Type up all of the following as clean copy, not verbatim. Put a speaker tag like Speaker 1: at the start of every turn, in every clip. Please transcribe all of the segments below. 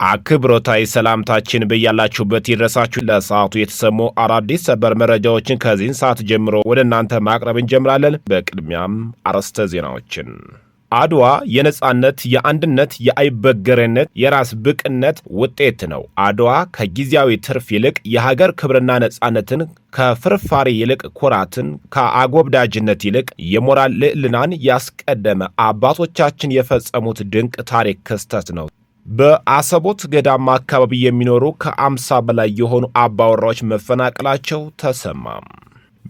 Speaker 1: አክብሮታዊ ሰላምታችን በያላችሁበት ይድረሳችሁ። ለሰዓቱ የተሰሙ አዳዲስ ሰበር መረጃዎችን ከዚህ ሰዓት ጀምሮ ወደ እናንተ ማቅረብ እንጀምራለን። በቅድሚያም አርዕስተ ዜናዎችን። አድዋ የነጻነት፣ የአንድነት፣ የአይበገሬነት፣ የራስ ብቅነት ውጤት ነው። አድዋ ከጊዜያዊ ትርፍ ይልቅ የሀገር ክብርና ነጻነትን፣ ከፍርፋሪ ይልቅ ኩራትን፣ ከአጎብዳጅነት ይልቅ የሞራል ልዕልናን ያስቀደመ አባቶቻችን የፈጸሙት ድንቅ ታሪክ ክስተት ነው። በአሰቦት ገዳማ አካባቢ የሚኖሩ ከ50 በላይ የሆኑ አባወራዎች መፈናቀላቸው ተሰማ።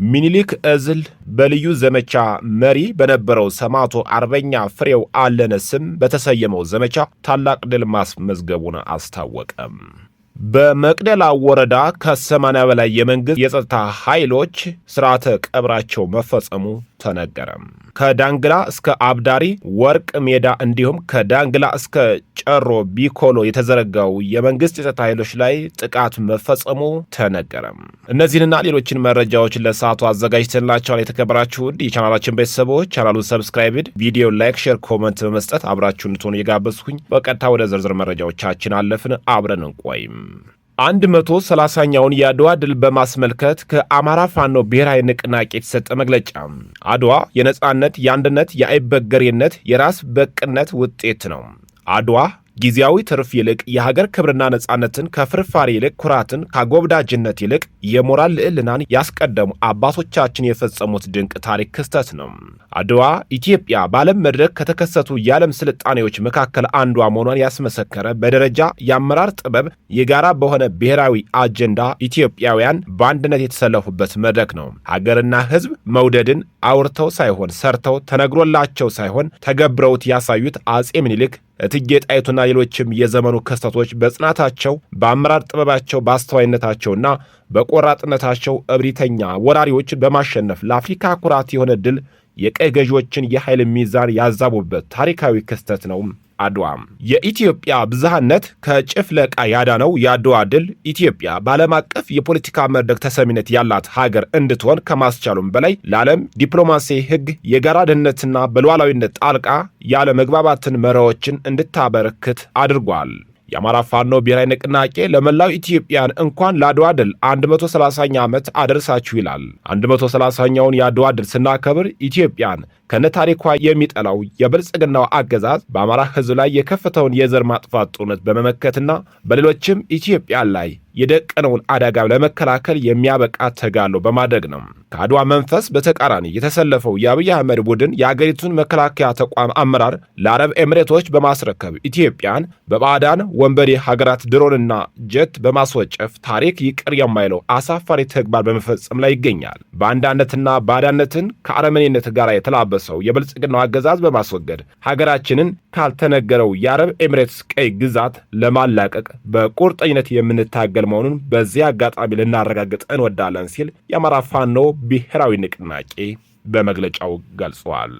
Speaker 1: ሚኒሊክ እዝል በልዩ ዘመቻ መሪ በነበረው ሰማዕቱ አርበኛ ፍሬው አለነ ስም በተሰየመው ዘመቻ ታላቅ ድል ማስመዝገቡን አስታወቀም። በመቅደላ ወረዳ ከ80 በላይ የመንግስት የጸጥታ ኃይሎች ስርዓተ ቀብራቸው መፈጸሙ ተነገረም። ከዳንግላ እስከ አብዳሪ ወርቅ ሜዳ እንዲሁም ከዳንግላ እስከ ጨሮ ቢኮሎ የተዘረጋው የመንግስት የጸጥታ ኃይሎች ላይ ጥቃት መፈጸሙ ተነገረም። እነዚህንና ሌሎችን መረጃዎች ለሰዓቱ አዘጋጅተንላችኋል። የተከበራችሁ ውድ የቻናላችን ቤተሰቦች ቻናሉን ሰብስክራይብ፣ ቪዲዮ ላይክ፣ ሼር፣ ኮመንት በመስጠት አብራችሁን እንድትሆኑ የጋበዝኩኝ። በቀጥታ ወደ ዝርዝር መረጃዎቻችን አለፍን። አብረን እንቆይም። 130ኛውን የአድዋ ድል በማስመልከት ከአማራ ፋኖ ብሔራዊ ንቅናቄ የተሰጠ መግለጫ። አድዋ የነጻነት፣ የአንድነት፣ የአይበገሬነት፣ የራስ በቅነት ውጤት ነው። አድዋ ጊዜያዊ ትርፍ ይልቅ የሀገር ክብርና ነጻነትን፣ ከፍርፋሪ ይልቅ ኩራትን፣ ከአጎብዳጅነት ይልቅ የሞራል ልዕልናን ያስቀደሙ አባቶቻችን የፈጸሙት ድንቅ ታሪክ ክስተት ነው። አድዋ ኢትዮጵያ በዓለም መድረክ ከተከሰቱ የዓለም ስልጣኔዎች መካከል አንዷ መሆኗን ያስመሰከረ፣ በደረጃ የአመራር ጥበብ፣ የጋራ በሆነ ብሔራዊ አጀንዳ ኢትዮጵያውያን በአንድነት የተሰለፉበት መድረክ ነው። ሀገርና ሕዝብ መውደድን አውርተው ሳይሆን ሰርተው፣ ተነግሮላቸው ሳይሆን ተገብረውት ያሳዩት አጼ ምኒልክ፣ እቴጌ ጣይቱና ሌሎችም የዘመኑ ክስተቶች በጽናታቸው፣ በአመራር ጥበባቸው፣ በአስተዋይነታቸውና በቆራጥነታቸው እብሪተኛ ወራሪዎችን በማሸነፍ ለአፍሪካ ኩራት የሆነ ድል፣ የቀይ ገዢዎችን የኃይል ሚዛን ያዛቡበት ታሪካዊ ክስተት ነው። አድዋ የኢትዮጵያ ብዝሃነት ከጭፍለቃ ያዳነው የአድዋ ድል ኢትዮጵያ በዓለም አቀፍ የፖለቲካ መድረክ ተሰሚነት ያላት ሀገር እንድትሆን ከማስቻሉም በላይ ለዓለም ዲፕሎማሲ ሕግ፣ የጋራ ደህንነትና በሉዓላዊነት ጣልቃ ያለ መግባባትን መርሆችን እንድታበረክት አድርጓል። የአማራ ፋኖ ብሔራዊ ንቅናቄ ለመላው ኢትዮጵያን እንኳን ለአድዋ ድል 130ኛ ዓመት አደረሳችሁ ይላል። 130ኛውን የአድዋ ድል ስናከብር ኢትዮጵያን ከነታሪኳ የሚጠላው የብልጽግናው አገዛዝ በአማራ ሕዝብ ላይ የከፈተውን የዘር ማጥፋት ጦርነት በመመከትና በሌሎችም ኢትዮጵያን ላይ የደቀነውን አደጋ ለመከላከል የሚያበቃ ተጋድሎ በማድረግ ነው። ከአድዋ መንፈስ በተቃራኒ የተሰለፈው የአብይ አህመድ ቡድን የአገሪቱን መከላከያ ተቋም አመራር ለአረብ ኤምሬቶች በማስረከብ ኢትዮጵያን በባዕዳን ወንበዴ ሀገራት ድሮንና ጀት በማስወጨፍ ታሪክ ይቅር የማይለው አሳፋሪ ተግባር በመፈጸም ላይ ይገኛል። በአንዳነትና ባዕዳነትን ከአረመኔነት ጋር የተላበሰው የብልጽግናው አገዛዝ በማስወገድ ሀገራችንን ካልተነገረው የአረብ ኤምሬትስ ቀይ ግዛት ለማላቀቅ በቁርጠኝነት የምንታገል መሆኑን በዚህ አጋጣሚ ልናረጋግጥ እንወዳለን ሲል የአማራ ፋኖ ብሔራዊ ንቅናቄ በመግለጫው ገልጿል።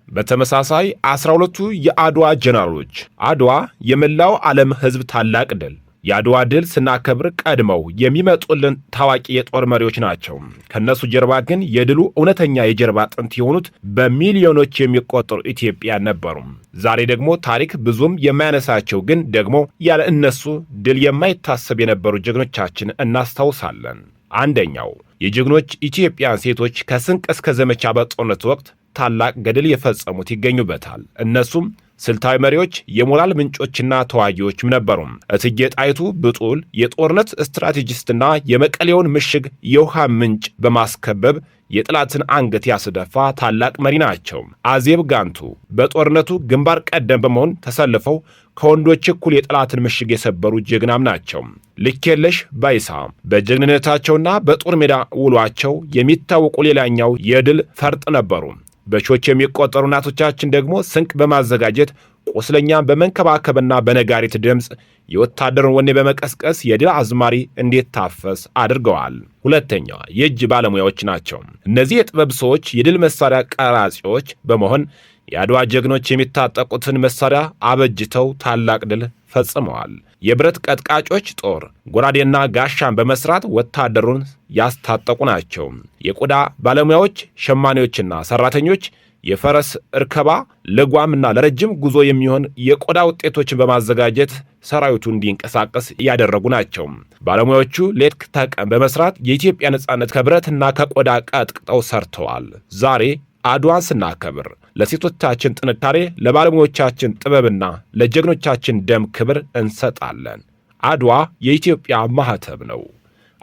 Speaker 1: በተመሳሳይ 12ቱ የአድዋ ጀነራሎች አድዋ የመላው ዓለም ሕዝብ ታላቅ ድል። የአድዋ ድል ስናከብር ቀድመው የሚመጡልን ታዋቂ የጦር መሪዎች ናቸው። ከነሱ ጀርባ ግን የድሉ እውነተኛ የጀርባ አጥንት የሆኑት በሚሊዮኖች የሚቆጠሩ ኢትዮጵያውያን ነበሩ። ዛሬ ደግሞ ታሪክ ብዙም የማያነሳቸው ግን ደግሞ ያለ እነሱ ድል የማይታሰብ የነበሩ ጀግኖቻችን እናስታውሳለን። አንደኛው የጀግኖች ኢትዮጵያን ሴቶች ከስንቅ እስከ ዘመቻ በጦርነት ወቅት ታላቅ ገድል የፈጸሙት ይገኙበታል። እነሱም ስልታዊ መሪዎች፣ የሞራል ምንጮችና ተዋጊዎችም ነበሩ። እቴጌ ጣይቱ ብጡል የጦርነት ስትራቴጂስትና የመቀሌውን ምሽግ የውሃ ምንጭ በማስከበብ የጠላትን አንገት ያስደፋ ታላቅ መሪ ናቸው። አዜብ ጋንቱ በጦርነቱ ግንባር ቀደም በመሆን ተሰልፈው ከወንዶች እኩል የጠላትን ምሽግ የሰበሩ ጀግናም ናቸው። ልኬለሽ ባይሳ በጀግንነታቸውና በጦር ሜዳ ውሏቸው የሚታወቁ ሌላኛው የድል ፈርጥ ነበሩ። በሺዎች የሚቆጠሩ እናቶቻችን ደግሞ ስንቅ በማዘጋጀት ቁስለኛን በመንከባከብና በነጋሪት ድምፅ የወታደሩን ወኔ በመቀስቀስ የድል አዝማሪ እንዲታፈስ አድርገዋል። ሁለተኛዋ የእጅ ባለሙያዎች ናቸው። እነዚህ የጥበብ ሰዎች የድል መሳሪያ ቀራጺዎች በመሆን የአድዋ ጀግኖች የሚታጠቁትን መሳሪያ አበጅተው ታላቅ ድል ፈጽመዋል። የብረት ቀጥቃጮች ጦር፣ ጎራዴና ጋሻን በመስራት ወታደሩን ያስታጠቁ ናቸው። የቆዳ ባለሙያዎች፣ ሸማኔዎችና ሰራተኞች የፈረስ እርከባ፣ ልጓምና ለረጅም ጉዞ የሚሆን የቆዳ ውጤቶችን በማዘጋጀት ሰራዊቱ እንዲንቀሳቀስ እያደረጉ ናቸው። ባለሙያዎቹ ሌት ተቀን በመስራት የኢትዮጵያ ነጻነት ከብረትና ከቆዳ ቀጥቅጠው ሰርተዋል። ዛሬ አድዋን ስናከብር ለሴቶቻችን ጥንካሬ፣ ለባለሙያዎቻችን ጥበብና ለጀግኖቻችን ደም ክብር እንሰጣለን። አድዋ የኢትዮጵያ ማህተብ ነው።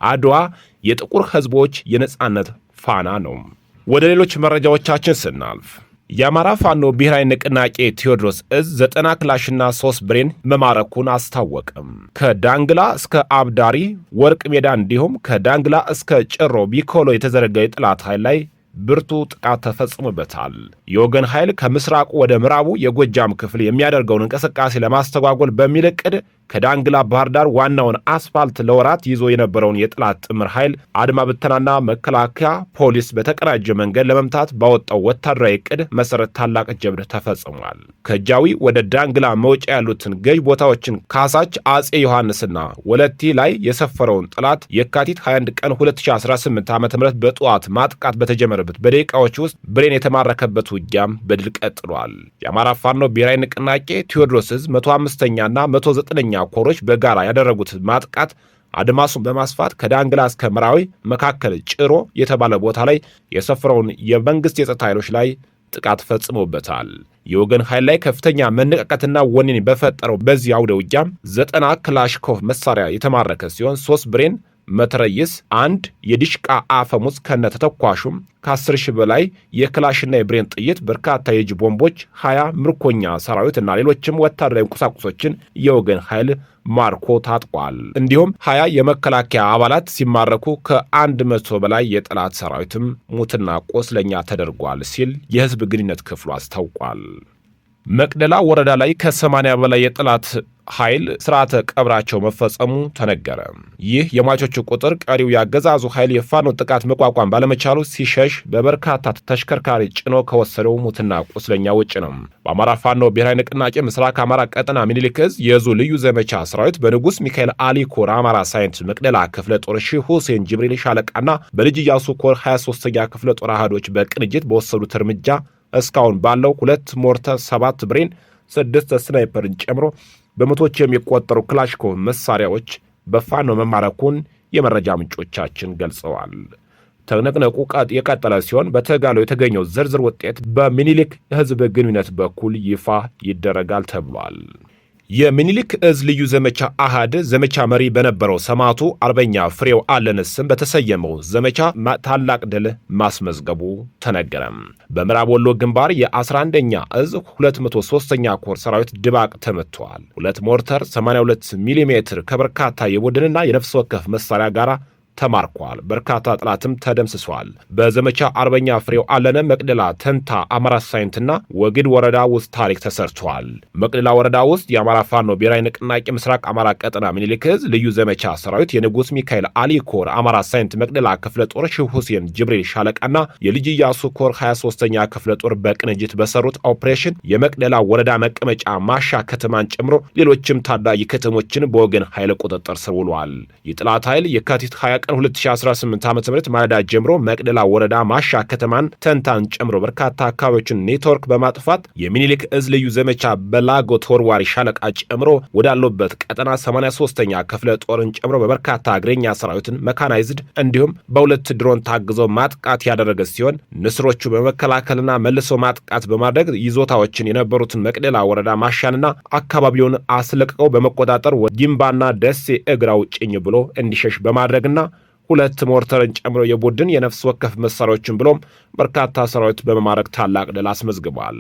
Speaker 1: አድዋ የጥቁር ሕዝቦች የነጻነት ፋና ነው። ወደ ሌሎች መረጃዎቻችን ስናልፍ የአማራ ፋኖ ብሔራዊ ንቅናቄ ቴዎድሮስ እዝ 90 ክላሽና 3 ብሬን መማረኩን አስታወቀም። ከዳንግላ እስከ አብዳሪ ወርቅ ሜዳ እንዲሁም ከዳንግላ እስከ ጭሮ ቢኮሎ የተዘረጋ የጠላት ኃይል ላይ ብርቱ ጥቃት ተፈጽሞበታል። የወገን ኃይል ከምስራቁ ወደ ምዕራቡ የጎጃም ክፍል የሚያደርገውን እንቅስቃሴ ለማስተጓጎል በሚል ዕቅድ ከዳንግላ ባህር ዳር ዋናውን አስፋልት ለወራት ይዞ የነበረውን የጠላት ጥምር ኃይል አድማ ብተናና መከላከያ ፖሊስ በተቀናጀ መንገድ ለመምታት ባወጣው ወታደራዊ ዕቅድ መሰረት ታላቅ ጀብድ ተፈጽሟል። ከጃዊ ወደ ዳንግላ መውጫ ያሉትን ገዥ ቦታዎችን ካሳች፣ አጼ ዮሐንስና ወለቲ ላይ የሰፈረውን ጠላት የካቲት 21 ቀን 2018 ዓ.ም በጠዋት ማጥቃት በተጀመረበት በደቂቃዎች ውስጥ ብሬን የተማረከበት ውጊያም በድል ቀጥሏል። የአማራ ፋኖ ብሔራዊ ንቅናቄ ቴዎድሮስ ዕዝ 105ኛና 109ኛ ኮሮች በጋራ ያደረጉት ማጥቃት አድማሱን በማስፋት ከዳንግላ እስከ መራዊ መካከል ጭሮ የተባለ ቦታ ላይ የሰፈረውን የመንግስት የጸጥታ ኃይሎች ላይ ጥቃት ፈጽሞበታል። የወገን ኃይል ላይ ከፍተኛ መነቃቃትና ወኔን በፈጠረው በዚህ አውደ ውጊያም 90 ክላሽኮቭ መሳሪያ የተማረከ ሲሆን 3 ብሬን መትረይስ፣ 1 የዲሽቃ አፈሙዝ ከነ ተተኳሹም ከ10 ሺህ በላይ የክላሽና የብሬን ጥይት፣ በርካታ የእጅ ቦምቦች፣ 20 ምርኮኛ ሰራዊት እና ሌሎችም ወታደራዊ ቁሳቁሶችን የወገን ኃይል ማርኮ ታጥቋል። እንዲሁም 20 የመከላከያ አባላት ሲማረኩ ከ100 በላይ የጠላት ሰራዊትም ሙትና ቆስለኛ ተደርጓል ሲል የህዝብ ግንኙነት ክፍሉ አስታውቋል። መቅደላ ወረዳ ላይ ከ80 በላይ የጠላት ኃይል ስርዓተ ቀብራቸው መፈጸሙ ተነገረ። ይህ የሟቾቹ ቁጥር ቀሪው ያገዛዙ ኃይል የፋኖ ጥቃት መቋቋም ባለመቻሉ ሲሸሽ በበርካታ ተሽከርካሪ ጭኖ ከወሰደው ሙትና ቁስለኛ ውጭ ነው። በአማራ ፋኖ ብሔራዊ ንቅናቄ ምስራቅ አማራ ቀጠና ሚኒሊክ ዕዝ የዙ ልዩ ዘመቻ ሰራዊት በንጉስ ሚካኤል አሊ ኮር አማራ ሳይንት መቅደላ ክፍለ ጦር ሺህ ሁሴን ጅብሪል ሻለቃና በልጅ ኢያሱ ኮር 23ኛ ክፍለ ጦር አሃዶች በቅንጅት በወሰዱት እርምጃ እስካሁን ባለው 2 ሞርተር፣ 7 ብሬን፣ 6 ስናይፐርን ጨምሮ በመቶዎች የሚቆጠሩ ክላሽኮቭ መሳሪያዎች በፋኖ መማረኩን የመረጃ ምንጮቻችን ገልጸዋል። ትንቅንቁ የቀጠለ ሲሆን በተጋድሎ የተገኘው ዝርዝር ውጤት በሚኒሊክ ህዝብ ግንኙነት በኩል ይፋ ይደረጋል ተብሏል። የሚኒሊክ ዕዝ ልዩ ዘመቻ አሃድ ዘመቻ መሪ በነበረው ሰማዕቱ አርበኛ ፍሬው አለን ስም በተሰየመው ዘመቻ ታላቅ ድል ማስመዝገቡ ተነገረም። በምዕራብ ወሎ ግንባር የ11ኛ ዕዝ 203ኛ ኮር ሰራዊት ድባቅ ተመቷል። 2 ሞርተር 82 ሚሜ ከበርካታ የቡድንና የነፍስ ወከፍ መሳሪያ ጋር ተማርኳል። በርካታ ጠላትም ተደምስሷል። በዘመቻ አርበኛ ፍሬው አለነ መቅደላ ተንታ አማራ ሳይንትና ወግድ ወረዳ ውስጥ ታሪክ ተሰርቷል። መቅደላ ወረዳ ውስጥ የአማራ ፋኖ ብሔራዊ ንቅናቄ ምስራቅ አማራ ቀጠና ሚኒሊክ ዕዝ ልዩ ዘመቻ ሰራዊት የንጉስ ሚካኤል አሊ ኮር አማራ ሳይንት መቅደላ ክፍለ ጦር ሺህ ሁሴን ጅብሪል ሻለቃና የልጅ ኢያሱ ኮር 23ኛ ክፍለ ጦር በቅንጅት በሰሩት ኦፕሬሽን የመቅደላ ወረዳ መቀመጫ ማሻ ከተማን ጨምሮ ሌሎችም ታዳጊ ከተሞችን በወገን ኃይል ቁጥጥር ስር ውሏል። የጠላት ኃይል የካቲት 20 ቀን 2018 ዓ.ም ማለዳ ጀምሮ መቅደላ ወረዳ ማሻ ከተማን ተንታን ጨምሮ በርካታ አካባቢዎችን ኔትወርክ በማጥፋት የሚኒሊክ ዕዝ ልዩ ዘመቻ በላጎ ተወርዋሪ ሻለቃ ጨምሮ ወዳለበት ቀጠና 83ኛ ክፍለ ጦርን ጨምሮ በበርካታ እግረኛ ሰራዊትን መካናይዝድ እንዲሁም በ2 ድሮን ታግዘው ማጥቃት ያደረገ ሲሆን ንስሮቹ በመከላከልና መልሶ ማጥቃት በማድረግ ይዞታዎችን የነበሩትን መቅደላ ወረዳ ማሻንና አካባቢውን አስለቅቀው በመቆጣጠር ጊምባና ደሴ እግራው ጭኝ ብሎ እንዲሸሽ በማድረግና 2 ሞርተርን ጨምሮ የቡድን የነፍስ ወከፍ መሳሪያዎችን ብሎም በርካታ ሰራዊት በመማረክ ታላቅ ድል አስመዝግቧል።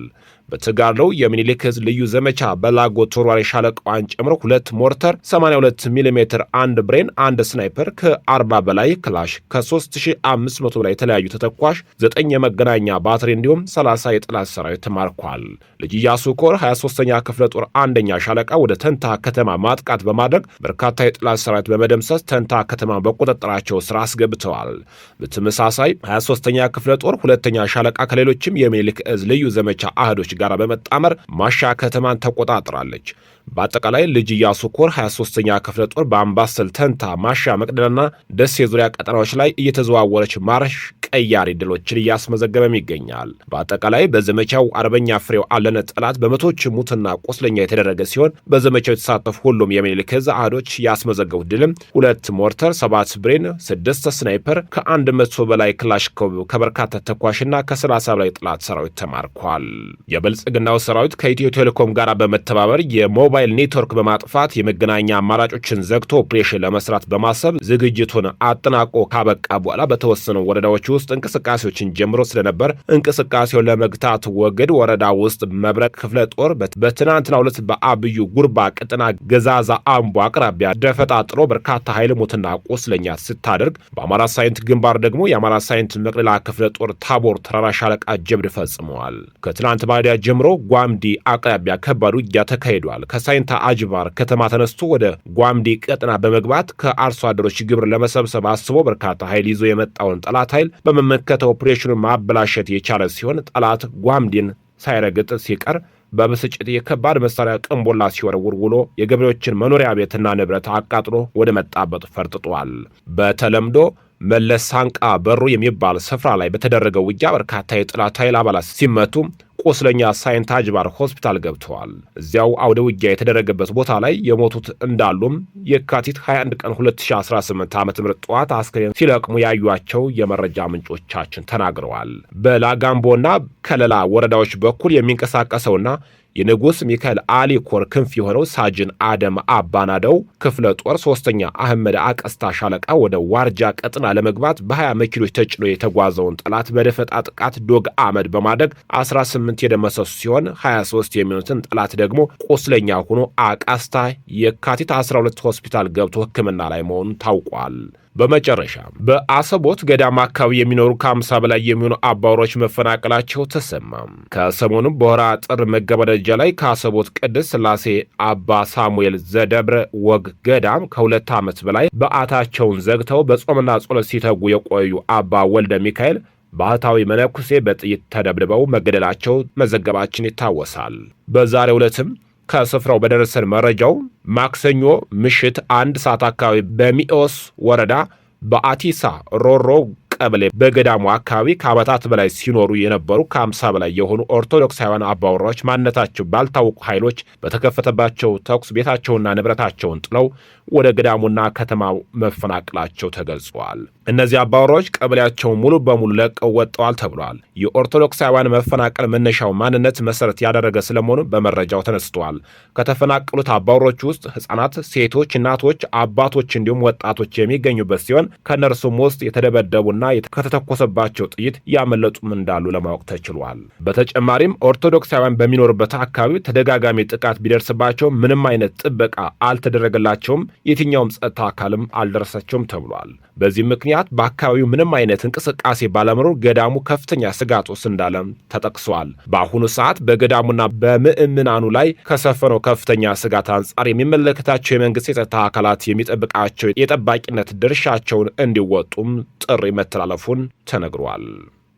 Speaker 1: በተጋድሎው የሚኒሊክ ዕዝ ልዩ ዘመቻ በላጎ ተወርዋሪ ሻለቃዋን ጨምሮ 2 ሞርተር፣ 82 ሚሜ፣ 1 ብሬን፣ 1 ስናይፐር፣ ከ40 በላይ ክላሽ፣ ከ3500 በላይ የተለያዩ ተተኳሽ፣ 9 የመገናኛ ባትሪ እንዲሁም 30 የጠላት ሰራዊት ተማርኳል። ልጅ ኢያሱ ኮር 23ኛ ክፍለ ጦር 1ኛ ሻለቃ ወደ ተንታ ከተማ ማጥቃት በማድረግ በርካታ የጠላት ሰራዊት በመደምሰስ ተንታ ከተማ በቁጥጥራቸው ስራ አስገብተዋል። በተመሳሳይ 23ኛ ክፍለ ጦር 2ኛ ሻለቃ ከሌሎችም የሚኒሊክ ዕዝ ልዩ ዘመቻ አህዶች ጋር በመጣመር ማሻ ከተማን ተቆጣጥራለች። በአጠቃላይ ልጅ ኢያሱ ኮር 23ኛ ክፍለ ጦር በአምባሰል፣ ተንታ፣ ማሻ፣ መቅደላና ደሴ ዙሪያ ቀጠናዎች ላይ እየተዘዋወረች ማርሽ ቀያሪ ድሎችን እያስመዘገበም ይገኛል። በአጠቃላይ በዘመቻው አርበኛ ፍሬው አለነ ጠላት በመቶዎች ሙትና ቁስለኛ የተደረገ ሲሆን በዘመቻው የተሳተፉ ሁሉም የሚኒልክ ዕዝ አህዶች ያስመዘገቡት ድልም 2 ሞርተር፣ 7 ብሬን፣ 6 ስናይፐር፣ ከ100 በላይ ክላሽኮቭ፣ ከበርካታ ተኳሽና ከ30 በላይ ጠላት ሰራዊት ተማርኳል። የብልጽግናው ሰራዊት ከኢትዮ ቴሌኮም ጋር በመተባበር የሞባይል ኔትወርክ በማጥፋት የመገናኛ አማራጮችን ዘግቶ ኦፕሬሽን ለመስራት በማሰብ ዝግጅቱን አጠናቆ ካበቃ በኋላ በተወሰኑ ወረዳዎች ውስጥ እንቅስቃሴዎችን ጀምሮ ስለነበር እንቅስቃሴውን ለመግታት ወግድ ወረዳ ውስጥ መብረቅ ክፍለ ጦር በትናንትናው ዕለት በአብዩ ጉርባ ቅጥና ገዛዛ አምቦ አቅራቢያ ደፈጣ ጥሎ በርካታ ኃይል ሞትና ቁስለኛ ስታደርግ፣ በአማራ ሳይንት ግንባር ደግሞ የአማራ ሳይንት መቅደላ ክፍለ ጦር ታቦር ተራራ ሻለቃ ጀብድ ፈጽመዋል። ከትናንት ባዲያ ጀምሮ ጓምዲ አቅራቢያ ከባድ ውጊያ ተካሂዷል። ከሳይንታ አጅባር ከተማ ተነስቶ ወደ ጓምዲ ቀጥና በመግባት ከአርሶ አደሮች ግብር ለመሰብሰብ አስቦ በርካታ ኃይል ይዞ የመጣውን ጠላት ኃይል በመመከት ኦፕሬሽኑን ማበላሸት የቻለ ሲሆን ጠላት ጓምዲን ሳይረግጥ ሲቀር በብስጭት የከባድ መሳሪያ ቅንቦላ ሲወረውር ውሎ የገበሬዎችን መኖሪያ ቤትና ንብረት አቃጥሎ ወደ መጣበት ፈርጥጧል። በተለምዶ መለስ ሳንቃ በሩ የሚባል ስፍራ ላይ በተደረገው ውጊያ በርካታ የጠላት ኃይል አባላት ሲመቱ ቁስለኛ ሳይንት አጅባር ሆስፒታል ገብተዋል። እዚያው አውደ ውጊያ የተደረገበት ቦታ ላይ የሞቱት እንዳሉም የካቲት 21 ቀን 2018 ዓ.ም ጠዋት አስክሬን ሲለቅሙ ያዩአቸው የመረጃ ምንጮቻችን ተናግረዋል። በላጋምቦና ከለላ ወረዳዎች በኩል የሚንቀሳቀሰውና የንጉስ ሚካኤል አሊ ኮር ክንፍ የሆነው ሳጅን አደም አባናደው ክፍለ ጦር 3ኛ አህመድ አቀስታ ሻለቃ ወደ ዋርጃ ቀጥና ለመግባት በ20 መኪኖች ተጭኖ የተጓዘውን ጠላት በደፈጣ ጥቃት ዶግ አመድ በማድረግ 18 የደመሰሱ ሲሆን 23 የሚሆኑትን ጠላት ደግሞ ቁስለኛ ሆኖ አቃስታ የካቲት 12 ሆስፒታል ገብቶ ሕክምና ላይ መሆኑን ታውቋል። በመጨረሻ በአሰቦት ገዳማ አካባቢ የሚኖሩ ከ50 በላይ የሚሆኑ አባወሮች መፈናቀላቸው ተሰማ። ከሰሞኑም በወራ ጥር መገባደጃ ላይ ከአሰቦት ቅድስት ሥላሴ አባ ሳሙኤል ዘደብረ ወግ ገዳም ከ2 ዓመት በላይ በዓታቸውን ዘግተው በጾምና ጸሎት ሲተጉ የቆዩ አባ ወልደ ሚካኤል ባህታዊ መነኩሴ በጥይት ተደብድበው መገደላቸው መዘገባችን ይታወሳል። በዛሬው ዕለትም ከስፍራው በደረሰን መረጃው ማክሰኞ ምሽት 1 ሰዓት አካባቢ በሚኦስ ወረዳ በአቲሳ ሮሮ ቀበሌ በገዳሙ አካባቢ ከዓመታት በላይ ሲኖሩ የነበሩ ከ50 በላይ የሆኑ ኦርቶዶክሳውያን አባወራዎች ማንነታቸው ባልታወቁ ኃይሎች በተከፈተባቸው ተኩስ ቤታቸውና ንብረታቸውን ጥለው ወደ ገዳሙና ከተማው መፈናቀላቸው ተገልጿል። እነዚህ አባወራዎች ቀበሌያቸውን ሙሉ በሙሉ ለቀው ወጥተዋል ተብሏል። የኦርቶዶክሳውያን መፈናቀል መነሻው ማንነት መሰረት ያደረገ ስለመሆኑ በመረጃው ተነስተዋል። ከተፈናቀሉት አባወራዎች ውስጥ ሕፃናት፣ ሴቶች፣ እናቶች፣ አባቶች እንዲሁም ወጣቶች የሚገኙበት ሲሆን ከእነርሱም ውስጥ የተደበደቡና ከተተኮሰባቸው ጥይት ያመለጡም እንዳሉ ለማወቅ ተችሏል። በተጨማሪም ኦርቶዶክሳውያን በሚኖርበት አካባቢ ተደጋጋሚ ጥቃት ቢደርስባቸው ምንም አይነት ጥበቃ አልተደረገላቸውም፣ የትኛውም ጸጥታ አካልም አልደረሰቸውም ተብሏል። በዚህ ምክንያት በአካባቢው ምንም አይነት እንቅስቃሴ ባለመኖር ገዳሙ ከፍተኛ ስጋት ውስጥ እንዳለም ተጠቅሷል። በአሁኑ ሰዓት በገዳሙና በምዕምናኑ ላይ ከሰፈነው ከፍተኛ ስጋት አንጻር የሚመለከታቸው የመንግስት የጸጥታ አካላት የሚጠብቃቸው የጠባቂነት ድርሻቸውን እንዲወጡም ጥሪ መተላለፉን ተነግሯል።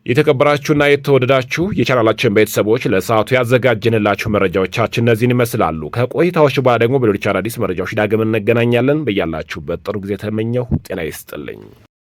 Speaker 1: የተከበራችሁና የተወደዳችሁ የቻናላችን ቤተሰቦች ለሰዓቱ ያዘጋጀንላችሁ መረጃዎቻችን እነዚህን ይመስላሉ። ከቆይታዎች በኋላ ደግሞ በሌሎች አዳዲስ መረጃዎች ዳግም እንገናኛለን። በያላችሁበት ጥሩ ጊዜ ተመኘሁ። ጤና ይስጥልኝ።